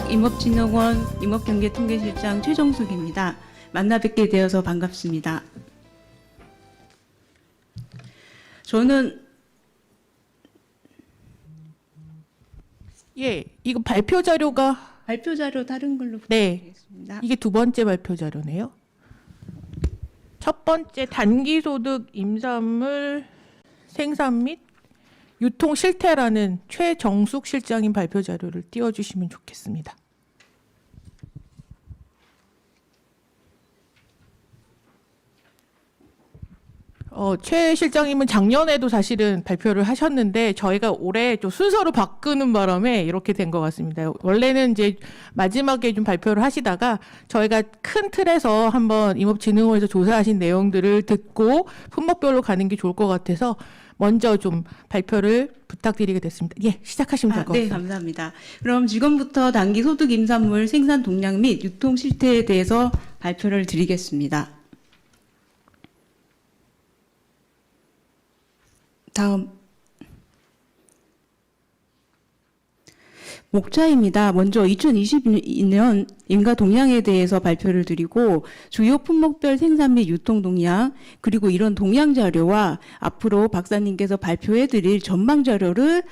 한국임업진흥원 임업경제통계실장 최정숙입니다. 만나 뵙게 되어서 반갑습니다. 저는 이거 발표 자료가 발표 자료 다른 걸로 네, 부탁드리겠습니다. 이게 두 번째 발표 자료네요. 첫 번째 단기소득 임산물 생산 및 유통 실태라는 최정숙 실장님 발표 자료를 띄워주시면 좋겠습니다. 최 실장님은 작년에도 사실은 발표를 하셨는데 저희가 올해 좀 순서를 바꾸는 바람에 이렇게 된 것 같습니다. 원래는 이제 마지막에 좀 발표를 하시다가 저희가 큰 틀에서 한번 임업진흥원에서 조사하신 내용들을 듣고 품목별로 가는 게 좋을 것 같아서 먼저 좀 발표를 부탁드리게 됐습니다. 시작하시면 될 것 네, 같습니다. 감사합니다. 그럼 지금부터 단기소득 임산물 생산 동향 및 유통 실태에 대해서 발표를 드리겠습니다. 다음 목차입니다. 먼저 2022년 인가 동향에 대해서 발표를 드리고 주요 품목별 생산 및 유통 동향 그리고 이런 동향 자료와 앞으로 박사님께서 발표해 드릴 전망 자료를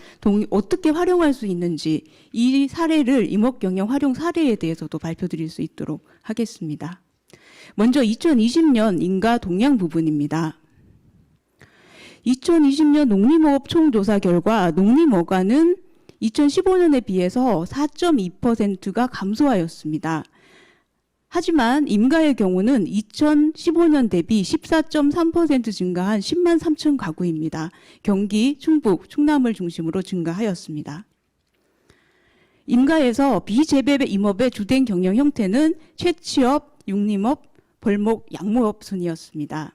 어떻게 활용할 수 있는지 이 사례를 임업경영 활용 사례에 대해서도 발표 드릴 수 있도록 하겠습니다. 먼저 2020년 인가 동향 부분입니다. 2020년 농림어업 총조사 결과 농림어가는 2015년에 비해서 4.2%가 감소하였습니다. 하지만 임가의 경우는 2015년 대비 14.3% 증가한 10만 3천 가구입니다. 경기, 충북, 충남을 중심으로 증가하였습니다. 임가에서 비재배 임업의 주된 경영 형태는 채취업, 육림업, 벌목, 양모업 순이었습니다.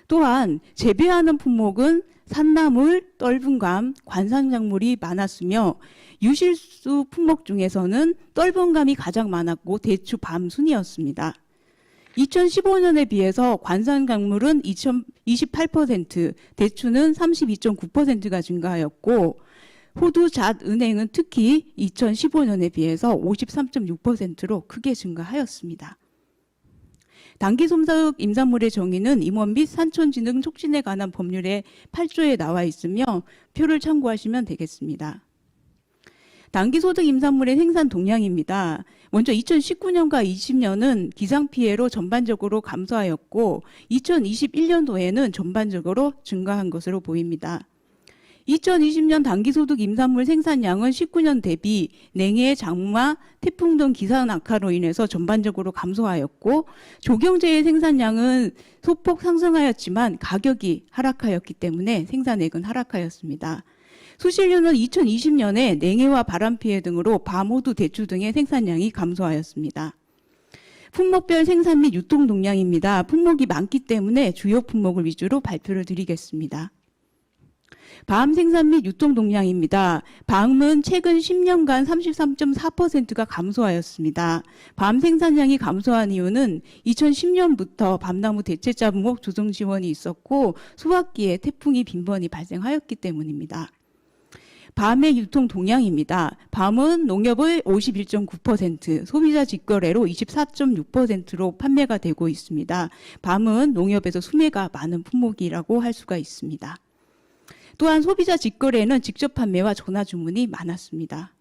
또한 재배하는 품목은 산나물, 떫은감, 관상작물이 많았으며 유실수 품목 중에서는 떫은감이 가장 많았고 대추, 밤 순이었습니다. 2015년에 비해서 관상작물은 28%, 대추는 32.9%가 증가하였고 호두, 잣, 은행은 특히 2015년에 비해서 53.6%로 크게 증가하였습니다. 단기소득 임산물의 정의는 임원 및 산촌진흥 촉진에 관한 법률의 8조에 나와 있으며 표를 참고하시면 되겠습니다. 단기소득 임산물의 생산 동향입니다. 먼저 2019년과 20년은 기상피해로 전반적으로 감소하였고 2021년도에는 전반적으로 증가한 것으로 보입니다. 2020년 단기소득 임산물 생산량은 19년 대비 냉해, 장마, 태풍 등 기상 악화로 인해서 전반적으로 감소하였고 조경제의 생산량은 소폭 상승하였지만 가격이 하락하였기 때문에 생산액은 하락하였습니다. 수실류는 2020년에 냉해와 바람 피해 등으로 밤, 호두, 대추 등의 생산량이 감소하였습니다. 품목별 생산 및 유통 동향입니다. 품목이 많기 때문에 주요 품목을 위주로 발표를 드리겠습니다. 밤 생산 및 유통 동향입니다. 밤은 최근 10년간 33.4%가 감소하였습니다. 밤 생산량이 감소한 이유는 2010년부터 밤나무 대체자목 조정 지원이 있었고 수확기에 태풍이 빈번히 발생하였기 때문입니다. 밤의 유통 동향입니다. 밤은 농협의 51.9%, 소비자 직거래로 24.6%로 판매가 되고 있습니다. 밤은 농협에서 수매가 많은 품목이라고 할 수가 있습니다. 또한 소비자 직거래는 직접 판매와 전화 주문이 많았습니다.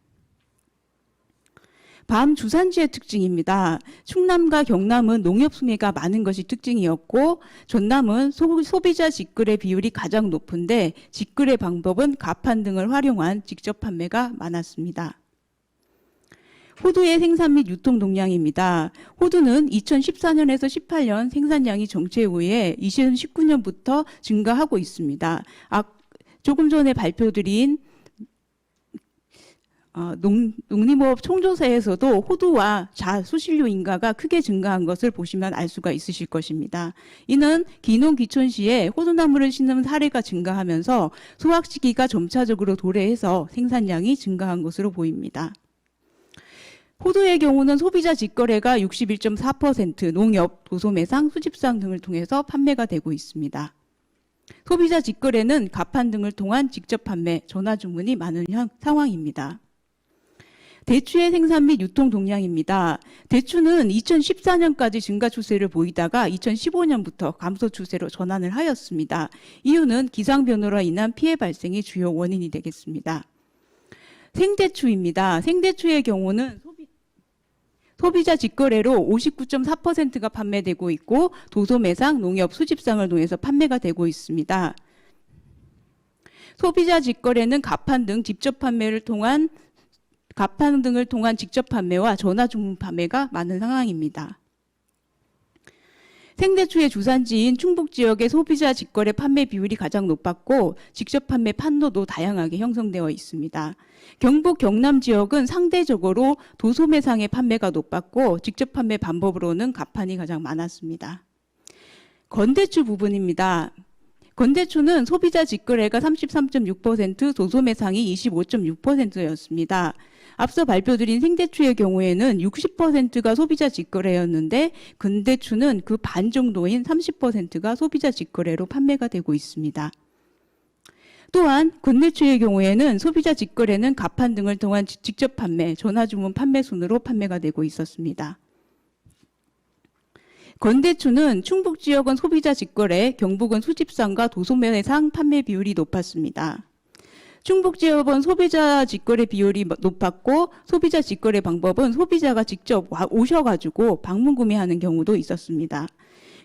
밤 주산지의 특징입니다. 충남과 경남은 농협 수매가 많은 것이 특징이었고 전남은 소비자 직거래 비율이 가장 높은데 직거래 방법은 가판 등을 활용한 직접 판매가 많았습니다. 호두의 생산 및 유통 동향입니다. 호두는 2014년에서 18년 생산량이 정체 후에 2019년부터 증가하고 있습니다. 조금 전에 발표드린 농림어업 총조사에서도 호두와 잣, 수실류 인가가 크게 증가한 것을 보시면 알 수가 있으실 것입니다. 이는 기농 귀촌시에 호두나무를 심는 사례가 증가하면서 수확 시기가 점차적으로 도래해서 생산량이 증가한 것으로 보입니다. 호두의 경우는 소비자 직거래가 61.4%, 농협, 도소매상, 수집상 등을 통해서 판매가 되고 있습니다. 소비자 직거래는 가판 등을 통한 직접 판매, 전화 주문이 많은 상황입니다. 대추의 생산 및 유통 동향입니다. 대추는 2014년까지 증가 추세를 보이다가 2015년부터 감소 추세로 전환을 하였습니다. 이유는 기상 변화로 인한 피해 발생이 주요 원인이 되겠습니다. 생대추입니다. 생대추의 경우는 소비자 직거래로 59.4%가 판매되고 있고 도소매상, 농협, 수집상을 통해서 판매가 되고 있습니다. 소비자 직거래는 가판 등을 통한 직접 판매와 전화 주문 판매가 많은 상황입니다. 생대추의 주산지인 충북 지역의 소비자 직거래 판매 비율이 가장 높았고 직접 판매 판로도 다양하게 형성되어 있습니다. 경북 경남 지역은 상대적으로 도소매상의 판매가 높았고 직접 판매 방법으로는 가판이 가장 많았습니다. 건대추 부분입니다. 건대추는 소비자 직거래가 33.6%, 도소매상이 25.6%였습니다. 앞서 발표드린 생대추의 경우에는 60%가 소비자 직거래였는데 건대추는 그 반 정도인 30%가 소비자 직거래로 판매가 되고 있습니다. 또한 건대추의 경우에는 소비자 직거래는 가판 등을 통한 직접 판매, 전화주문 판매 순으로 판매가 되고 있었습니다. 건대추는 충북 지역은 소비자 직거래, 경북은 수집상과 도소매상 판매 비율이 높았습니다. 충북 지역은 소비자 직거래 비율이 높았고 소비자 직거래 방법은 소비자가 직접 오셔가지고 방문 구매하는 경우도 있었습니다.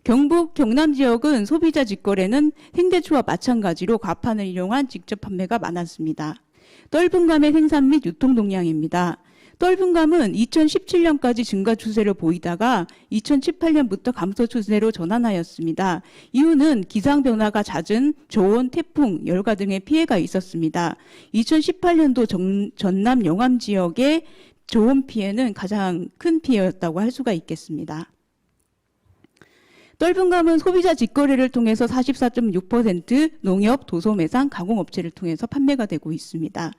경북 경남 지역은 소비자 직거래는 생대추와 마찬가지로 가판을 이용한 직접 판매가 많았습니다. 떫은감의 생산 및 유통 동향입니다. 떫은감은 2017년까지 증가 추세를 보이다가 2018년부터 감소 추세로 전환하였습니다. 이유는 기상 변화가 잦은 저온, 태풍, 열과 등의 피해가 있었습니다. 2018년도 전남 영암 지역의 저온 피해는 가장 큰 피해였다고 할 수가 있겠습니다. 떫은감은 소비자 직거래를 통해서 44.6%, 농협, 도소매상, 가공업체를 통해서 판매가 되고 있습니다.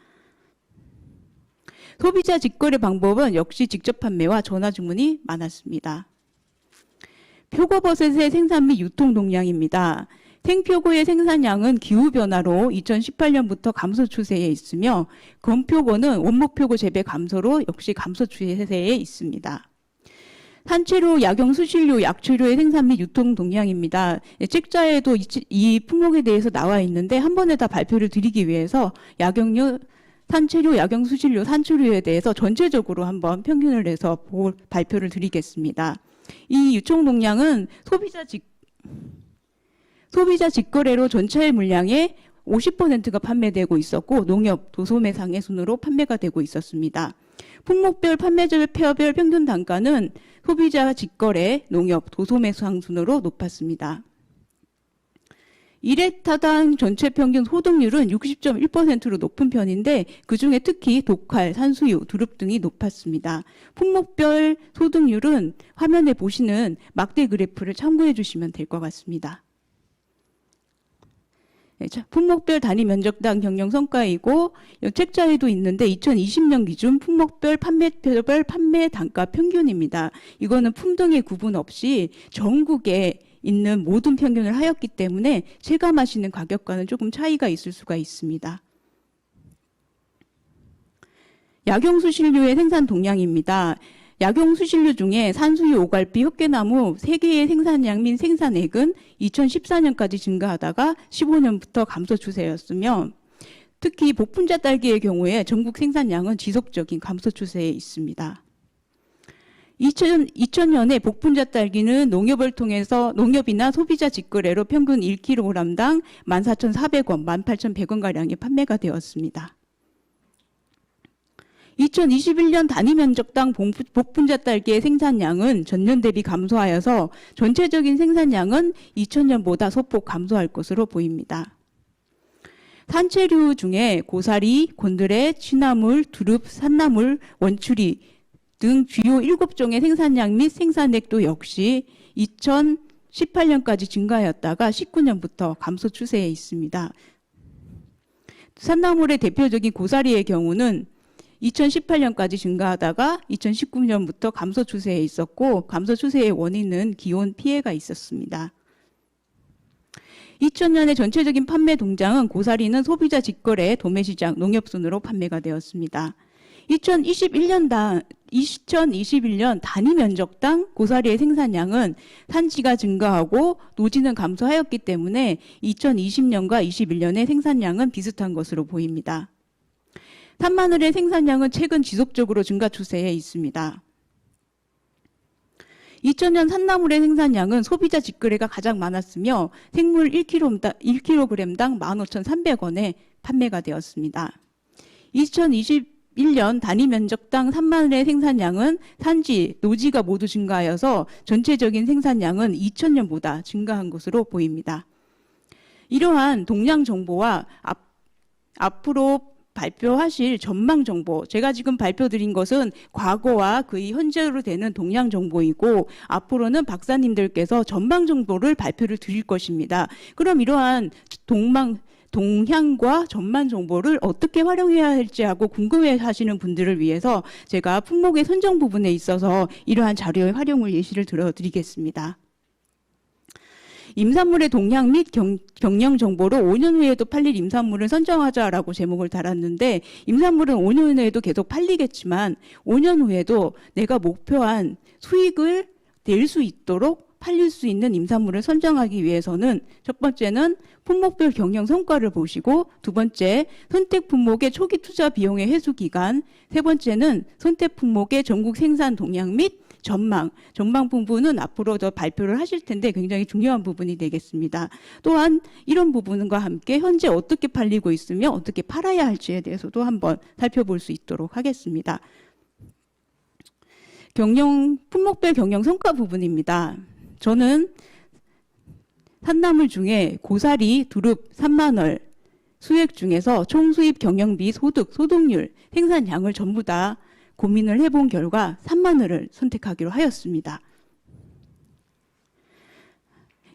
소비자 직거래 방법은 역시 직접 판매와 전화 주문이 많았습니다. 표고버섯의 생산 및 유통 동향입니다. 생표고의 생산량은 기후변화로 2018년부터 감소 추세에 있으며 건표고는 원목표고 재배 감소로 역시 감소 추세에 있습니다. 산채류, 약용, 수신류, 약초류의 생산 및 유통 동향입니다. 책자에도 이 품목에 대해서 나와 있는데 한 번에 다 발표를 드리기 위해서 약용류, 산채류, 약용, 수신류, 산초류에 대해서 전체적으로 한번 평균을 내서 발표를 드리겠습니다. 이 유통 동향은 소비자 직거래로 전체 물량의 50%가 판매되고 있었고 농협, 도소매상의 순으로 판매가 되고 있었습니다. 품목별 판매절 페어별 평균 단가는 소비자 직거래, 농협, 도소매상 순으로 높았습니다. 1헥타당 전체 평균 소득률은 60.1%로 높은 편인데 그중에 특히 독활, 산수유, 두릅 등이 높았습니다. 품목별 소득률은 화면에 보시는 막대 그래프를 참고해 주시면 될 것 같습니다. 품목별 단위 면적당 경영 성과이고 책자에도 있는데 2020년 기준 품목별 판매별 판매 단가 평균입니다. 이거는 품등의 구분 없이 전국에 있는 모든 평균을 하였기 때문에 체감하시는 가격과는 조금 차이가 있을 수가 있습니다. 약용수신류의 생산 동향입니다. 약용수신류 중에 산수유, 오갈피, 헛개나무 3개의 생산량 및 생산액은 2014년까지 증가하다가 15년부터 감소 추세였으며 특히 복분자 딸기의 경우에 전국 생산량은 지속적인 감소 추세에 있습니다. 2000년에 복분자 딸기는 농협을 통해서 농협이나 소비자 직거래로 평균 1kg당 14,400원, 18,100원가량이 판매가 되었습니다. 2021년 단위 면적당 복분자 딸기의 생산량은 전년 대비 감소하여서 전체적인 생산량은 2000년보다 소폭 감소할 것으로 보입니다. 산채류 중에 고사리, 곤드레, 취나물, 두릅, 산나물, 원추리 등 주요 7종의 생산량 및 생산액도 역시 2018년까지 증가하였다가 19년부터 감소 추세에 있습니다. 산나물의 대표적인 고사리의 경우는 2018년까지 증가하다가 2019년부터 감소 추세에 있었고 감소 추세의 원인은 기온 피해가 있었습니다. 2000년의 전체적인 판매 동장은 고사리는 소비자 직거래, 도매시장, 농협순으로 판매가 되었습니다. 2021년 단위 면적당 고사리의 생산량은 산지가 증가하고 노지는 감소하였기 때문에 2020년과 21년의 생산량은 비슷한 것으로 보입니다. 산마늘의 생산량은 최근 지속적으로 증가 추세에 있습니다. 2000년 산나물의 생산량은 소비자 직거래가 가장 많았으며 생물 1kg당 15,300원에 판매가 되었습니다. 2021년 단위 면적당 산마늘의 생산량은 산지, 노지가 모두 증가하여서 전체적인 생산량은 2000년보다 증가한 것으로 보입니다. 이러한 동향 정보와 앞으로 발표하실 전망 정보, 제가 지금 발표드린 것은 과거와 거의 현재로 되는 동향 정보이고 앞으로는 박사님들께서 전망 정보를 발표를 드릴 것입니다. 그럼 이러한 동향과 전망 정보를 어떻게 활용해야 할지 하고 궁금해 하시는 분들을 위해서 제가 품목의 선정 부분에 있어서 이러한 자료의 활용을 예시를 들어드리겠습니다. 임산물의 동향 및 경영 정보로 5년 후에도 팔릴 임산물을 선정하자라고 제목을 달았는데 임산물은 5년 후에도 계속 팔리겠지만 5년 후에도 내가 목표한 수익을 낼 수 있도록 팔릴 수 있는 임산물을 선정하기 위해서는 첫 번째는 품목별 경영 성과를 보시고 두 번째 선택 품목의 초기 투자 비용의 회수 기간, 세 번째는 선택 품목의 전국 생산 동향 및 전망 부분은 앞으로 더 발표를 하실 텐데 굉장히 중요한 부분이 되겠습니다. 또한 이런 부분과 함께 현재 어떻게 팔리고 있으며 어떻게 팔아야 할지에 대해서도 한번 살펴볼 수 있도록 하겠습니다. 품목별 경영 성과 부분입니다. 저는 산나물 중에 고사리, 두릅, 산마늘 수액 중에서 총수입 경영비 소득률, 생산량을 전부 다 고민을 해본 결과 산마늘을 선택하기로 하였습니다.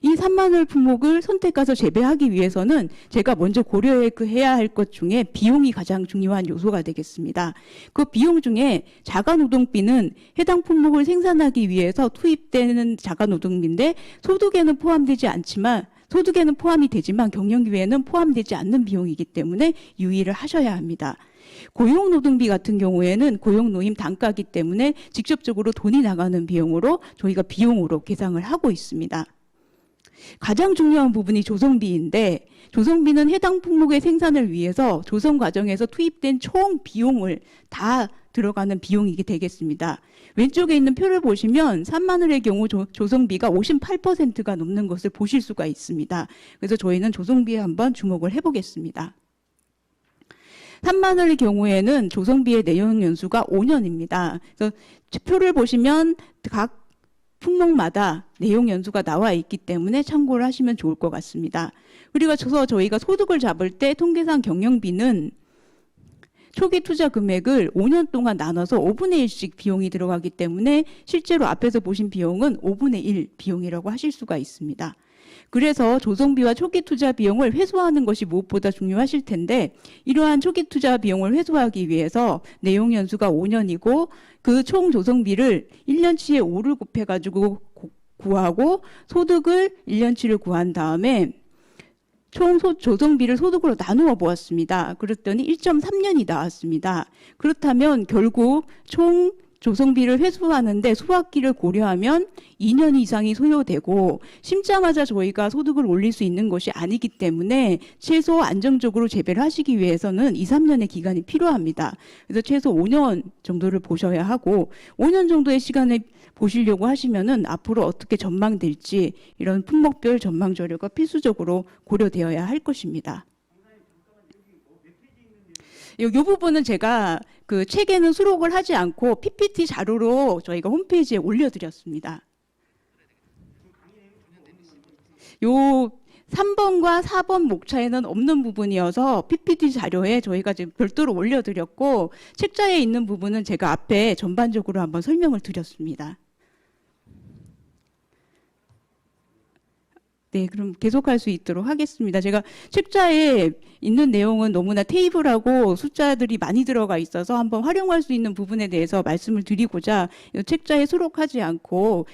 이 산마늘 품목을 선택해서 재배하기 위해서는 제가 먼저 고려해야 할 것 중에 비용이 가장 중요한 요소가 되겠습니다. 그 비용 중에 자가노동비는 해당 품목을 생산하기 위해서 투입되는 자가노동비인데 소득에는 포함되지 않지만 소득에는 포함이 되지만 경영비에는 포함되지 않는 비용이기 때문에 유의를 하셔야 합니다. 고용노동비 같은 경우에는 고용노임 단가이기 때문에 직접적으로 돈이 나가는 비용으로 저희가 비용으로 계상을 하고 있습니다. 가장 중요한 부분이 조성비인데 조성비는 해당 품목의 생산을 위해서 조성 과정에서 투입된 총 비용을 다 들어가는 비용이 되겠습니다. 왼쪽에 있는 표를 보시면 산마늘의 경우 조성비가 58%가 넘는 것을 보실 수가 있습니다. 그래서 저희는 조성비에 한번 주목을 해보겠습니다. 산마늘의 경우에는 조성비의 내용 연수가 5년입니다. 그래서 표를 보시면 각 품목마다 내용 연수가 나와 있기 때문에 참고를 하시면 좋을 것 같습니다. 그리고 저희가 소득을 잡을 때 통계상 경영비는 초기 투자 금액을 5년 동안 나눠서 5분의 1씩 비용이 들어가기 때문에 실제로 앞에서 보신 비용은 5분의 1 비용이라고 하실 수가 있습니다. 그래서 조성비와 초기 투자 비용을 회수하는 것이 무엇보다 중요하실 텐데 이러한 초기 투자 비용을 회수하기 위해서 내용 연수가 5년이고 그 총 조성비를 1년치에 5를 곱해가지고 구하고 소득을 1년치를 구한 다음에 총 조성비를 소득으로 나누어 보았습니다. 그랬더니 1.3년이 나왔습니다. 그렇다면 결국 총 조성비를 회수하는데 수확기를 고려하면 2년 이상이 소요되고 심자마자 저희가 소득을 올릴 수 있는 것이 아니기 때문에 최소 안정적으로 재배를 하시기 위해서는 2, 3년의 기간이 필요합니다. 그래서 최소 5년 정도를 보셔야 하고 5년 정도의 시간을 보시려고 하시면은 앞으로 어떻게 전망될지 이런 품목별 전망 자료가 필수적으로 고려되어야 할 것입니다. 이 부분은 제가 그 책에는 수록을 하지 않고 PPT 자료로 저희가 홈페이지에 올려드렸습니다. 요 3번과 4번 목차에는 없는 부분이어서 PPT 자료에 저희가 지금 별도로 올려드렸고 책자에 있는 부분은 제가 앞에 전반적으로 한번 설명을 드렸습니다. 네, 그럼 계속할 수 있도록 하겠습니다. 제가 책자에 있는 내용은 너무나 테이블하고 숫자들이 많이 들어가 있어서 한번 활용할 수 있는 부분에 대해서 말씀을 드리고자 이 책자에 수록하지 않고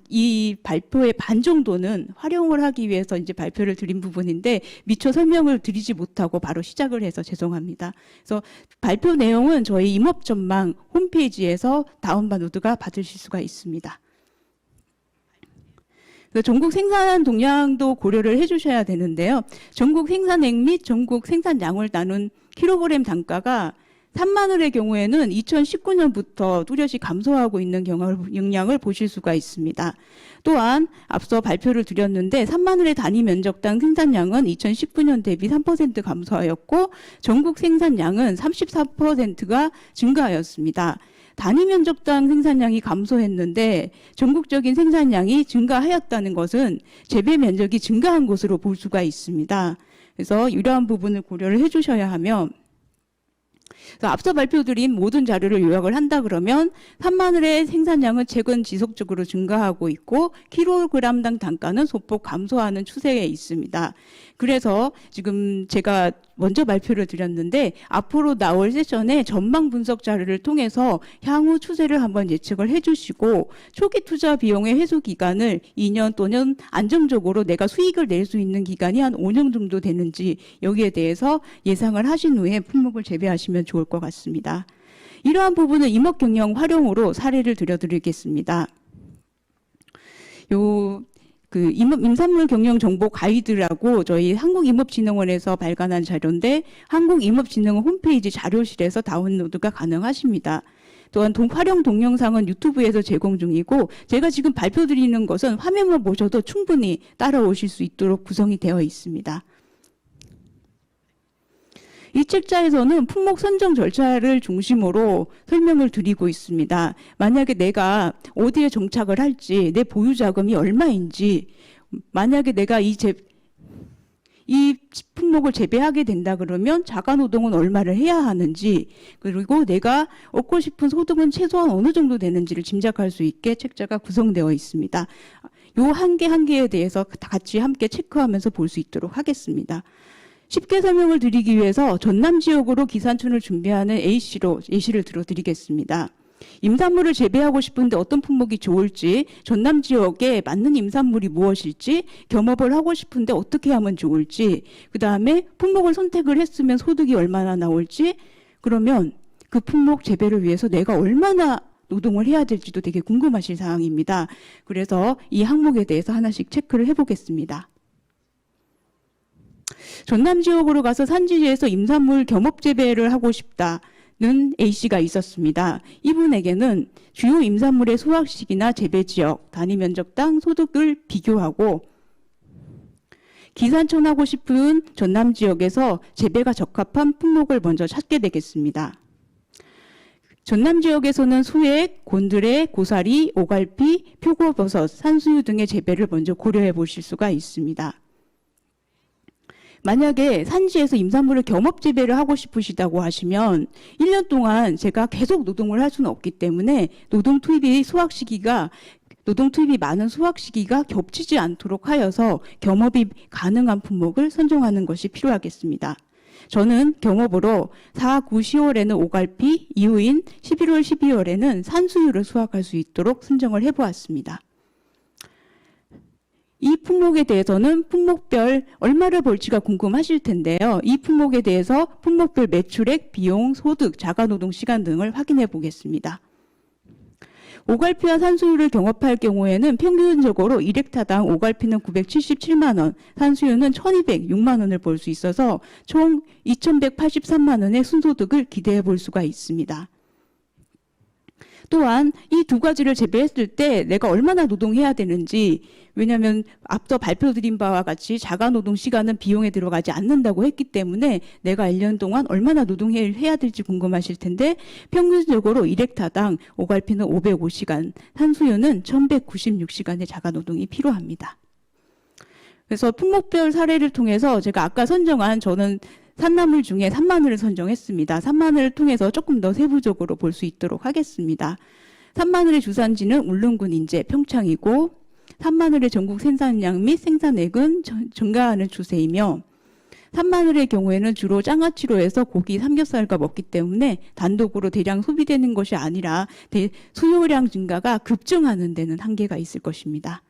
이 발표의 반 정도는 활용을 하기 위해서 이제 발표를 드린 부분인데 미처 설명을 드리지 못하고 바로 시작을 해서 죄송합니다. 그래서 발표 내용은 저희 임업전망 홈페이지에서 다운로드가 받으실 수가 있습니다. 전국 생산 동량도 고려를 해주셔야 되는데요. 전국 생산액 및 전국 생산량을 나눈 킬로그램 단가가 3만 원의 경우에는 2019년부터 뚜렷이 감소하고 있는 영향을 보실 수가 있습니다. 또한 앞서 발표를 드렸는데 3만 원의 단위 면적당 생산량은 2019년 대비 3% 감소하였고 전국 생산량은 34%가 증가하였습니다. 단위 면적당 생산량이 감소했는데 전국적인 생산량이 증가하였다는 것은 재배 면적이 증가한 것으로 볼 수가 있습니다. 그래서 이러한 부분을 고려를 해주셔야 하며 그래서 앞서 발표드린 모든 자료를 요약을 한다 그러면 3만 원의 생산량은 최근 지속적으로 증가하고 있고 킬로그램당 단가는 소폭 감소하는 추세에 있습니다. 그래서 지금 제가 먼저 발표를 드렸는데 앞으로 나올 세션에 전망 분석 자료를 통해서 향후 추세를 한번 예측을 해주시고 초기 투자 비용의 회수 기간을 2년 또는 안정적으로 내가 수익을 낼 수 있는 기간이 한 5년 정도 되는지 여기에 대해서 예상을 하신 후에 품목을 재배하시면 좋을 것 같습니다. 이러한 부분은 임업 경영 활용으로 사례를 들려드리겠습니다. 임산물 경영 정보 가이드라고 저희 한국임업진흥원에서 발간한 자료인데 한국임업진흥원 홈페이지 자료실에서 다운로드가 가능하십니다. 또한 활용 동영상은 유튜브에서 제공 중이고 제가 지금 발표드리는 것은 화면만 보셔도 충분히 따라오실 수 있도록 구성이 되어 있습니다. 이 책자에서는 품목 선정 절차를 중심으로 설명을 드리고 있습니다. 만약에 내가 어디에 정착을 할지, 내 보유 자금이 얼마인지, 만약에 내가 이 품목을 재배하게 된다 그러면 자가노동은 얼마를 해야 하는지, 그리고 내가 얻고 싶은 소득은 최소한 어느 정도 되는지를 짐작할 수 있게 책자가 구성되어 있습니다. 요 한 개 한 개에 대해서 같이 함께 체크하면서 볼 수 있도록 하겠습니다. 쉽게 설명을 드리기 위해서 전남 지역으로 기산촌을 준비하는 A씨로 예시를 들어드리겠습니다. 임산물을 재배하고 싶은데 어떤 품목이 좋을지, 전남 지역에 맞는 임산물이 무엇일지, 겸업을 하고 싶은데 어떻게 하면 좋을지, 그 다음에 품목을 선택을 했으면 소득이 얼마나 나올지, 그러면 그 품목 재배를 위해서 내가 얼마나 노동을 해야 될지도 되게 궁금하실 사항입니다. 그래서 이 항목에 대해서 하나씩 체크를 해보겠습니다. 전남 지역으로 가서 산지에서 임산물 겸업 재배를 하고 싶다는 A씨가 있었습니다. 이분에게는 주요 임산물의 수확시기나 재배 지역, 단위 면적당 소득을 비교하고 기산촌 하고 싶은 전남 지역에서 재배가 적합한 품목을 먼저 찾게 되겠습니다. 전남 지역에서는 수액, 곤드레, 고사리, 오갈피, 표고버섯, 산수유 등의 재배를 먼저 고려해 보실 수가 있습니다. 만약에 산지에서 임산물을 겸업 재배를 하고 싶으시다고 하시면 1년 동안 제가 계속 노동을 할 수는 없기 때문에 노동 투입이 많은 수확 시기가 겹치지 않도록 하여서 겸업이 가능한 품목을 선정하는 것이 필요하겠습니다. 저는 겸업으로 4, 9, 10월에는 오갈피, 이후인 11월, 12월에는 산수유를 수확할 수 있도록 선정을 해보았습니다. 이 품목에 대해서는 품목별 얼마를 벌지가 궁금하실 텐데요. 이 품목에 대해서 품목별 매출액, 비용, 소득, 자가노동 시간 등을 확인해 보겠습니다. 오갈피와 산수유를 경업할 경우에는 평균적으로 1헥타당 오갈피는 977만 원, 산수유는 1206만 원을 벌 수 있어서 총 2183만 원의 순소득을 기대해 볼 수가 있습니다. 또한 이 두 가지를 재배했을 때 내가 얼마나 노동해야 되는지, 왜냐하면 앞서 발표드린 바와 같이 자가노동 시간은 비용에 들어가지 않는다고 했기 때문에 내가 1년 동안 얼마나 노동해야 될지 궁금하실 텐데 평균적으로 1헥타당 오갈피는 505시간, 산수유는 1196시간의 자가노동이 필요합니다. 그래서 품목별 사례를 통해서 제가 아까 선정한 저는 산나물 중에 산마늘을 선정했습니다. 산마늘을 통해서 조금 더 세부적으로 볼 수 있도록 하겠습니다. 산마늘의 주산지는 울릉군 인제 평창이고 산마늘의 전국 생산량 및 생산액은 증가하는 추세이며 산마늘의 경우에는 주로 장아찌로 해서 고기, 삼겹살과 먹기 때문에 단독으로 대량 소비되는 것이 아니라 수요량 증가가 급증하는 데는 한계가 있을 것입니다.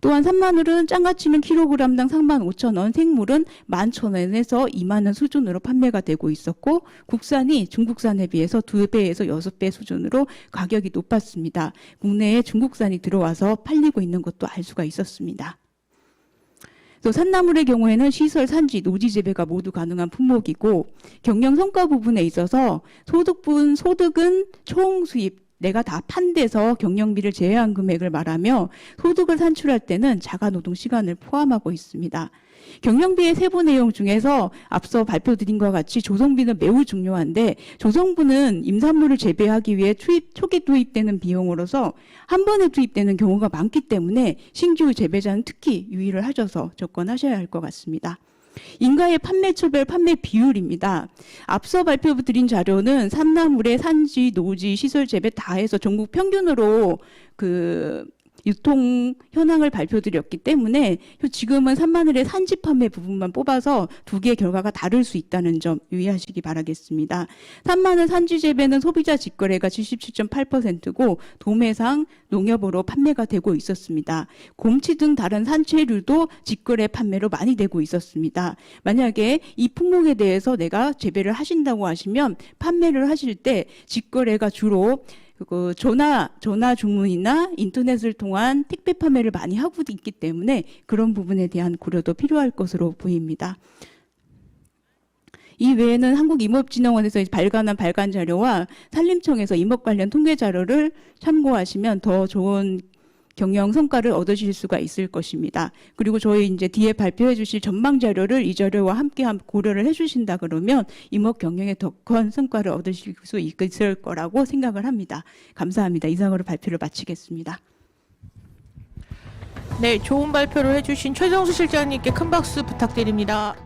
또한 산마늘은 장아찌는 킬로그램당 35,000원, 생물은 11,000원에서 2만 원 수준으로 판매가 되고 있었고 국산이 중국산에 비해서 2배에서 6배 수준으로 가격이 높았습니다. 국내에 중국산이 들어와서 팔리고 있는 것도 알 수가 있었습니다. 또 산나물의 경우에는 시설, 산지, 노지 재배가 모두 가능한 품목이고 경영 성과 부분에 있어서 소득은 총 수입 내가 다 판 데서 경영비를 제외한 금액을 말하며 소득을 산출할 때는 자가노동 시간을 포함하고 있습니다. 경영비의 세부 내용 중에서 앞서 발표드린 것과 같이 조성비는 매우 중요한데 조성부는 임산물을 재배하기 위해 초기 투입되는 비용으로서 한 번에 투입되는 경우가 많기 때문에 신규 재배자는 특히 유의를 하셔서 접근하셔야 할 것 같습니다. 인가의 판매처별 판매 비율입니다. 앞서 발표드린 자료는 산나물의 산지, 노지, 시설 재배 다 해서 전국 평균으로 유통 현황을 발표드렸기 때문에 지금은 산마늘의 산지 판매 부분만 뽑아서 두 개의 결과가 다를 수 있다는 점 유의하시기 바라겠습니다. 산마늘 산지 재배는 소비자 직거래가 77.8%고 도매상 농협으로 판매가 되고 있었습니다. 곰치 등 다른 산채류도 직거래 판매로 많이 되고 있었습니다. 만약에 이 품목에 대해서 내가 재배를 하신다고 하시면 판매를 하실 때 직거래가 주로 전화 주문이나 인터넷을 통한 택배 판매를 많이 하고 있기 때문에 그런 부분에 대한 고려도 필요할 것으로 보입니다. 이 외에는 한국임업진흥원에서 발간한 발간 자료와 산림청에서 임업 관련 통계 자료를 참고하시면 더 좋은 경영 성과를 얻으실 수가 있을 것입니다. 그리고 저희 이제 뒤에 발표해 주실 전망 자료를 이 자료와 함께 고려를 해 주신다 그러면 임업 경영에 더 큰 성과를 얻으실 수 있을 거라고 생각을 합니다. 감사합니다. 이상으로 발표를 마치겠습니다. 네, 좋은 발표를 해주신 최정수 실장님께 큰 박수 부탁드립니다.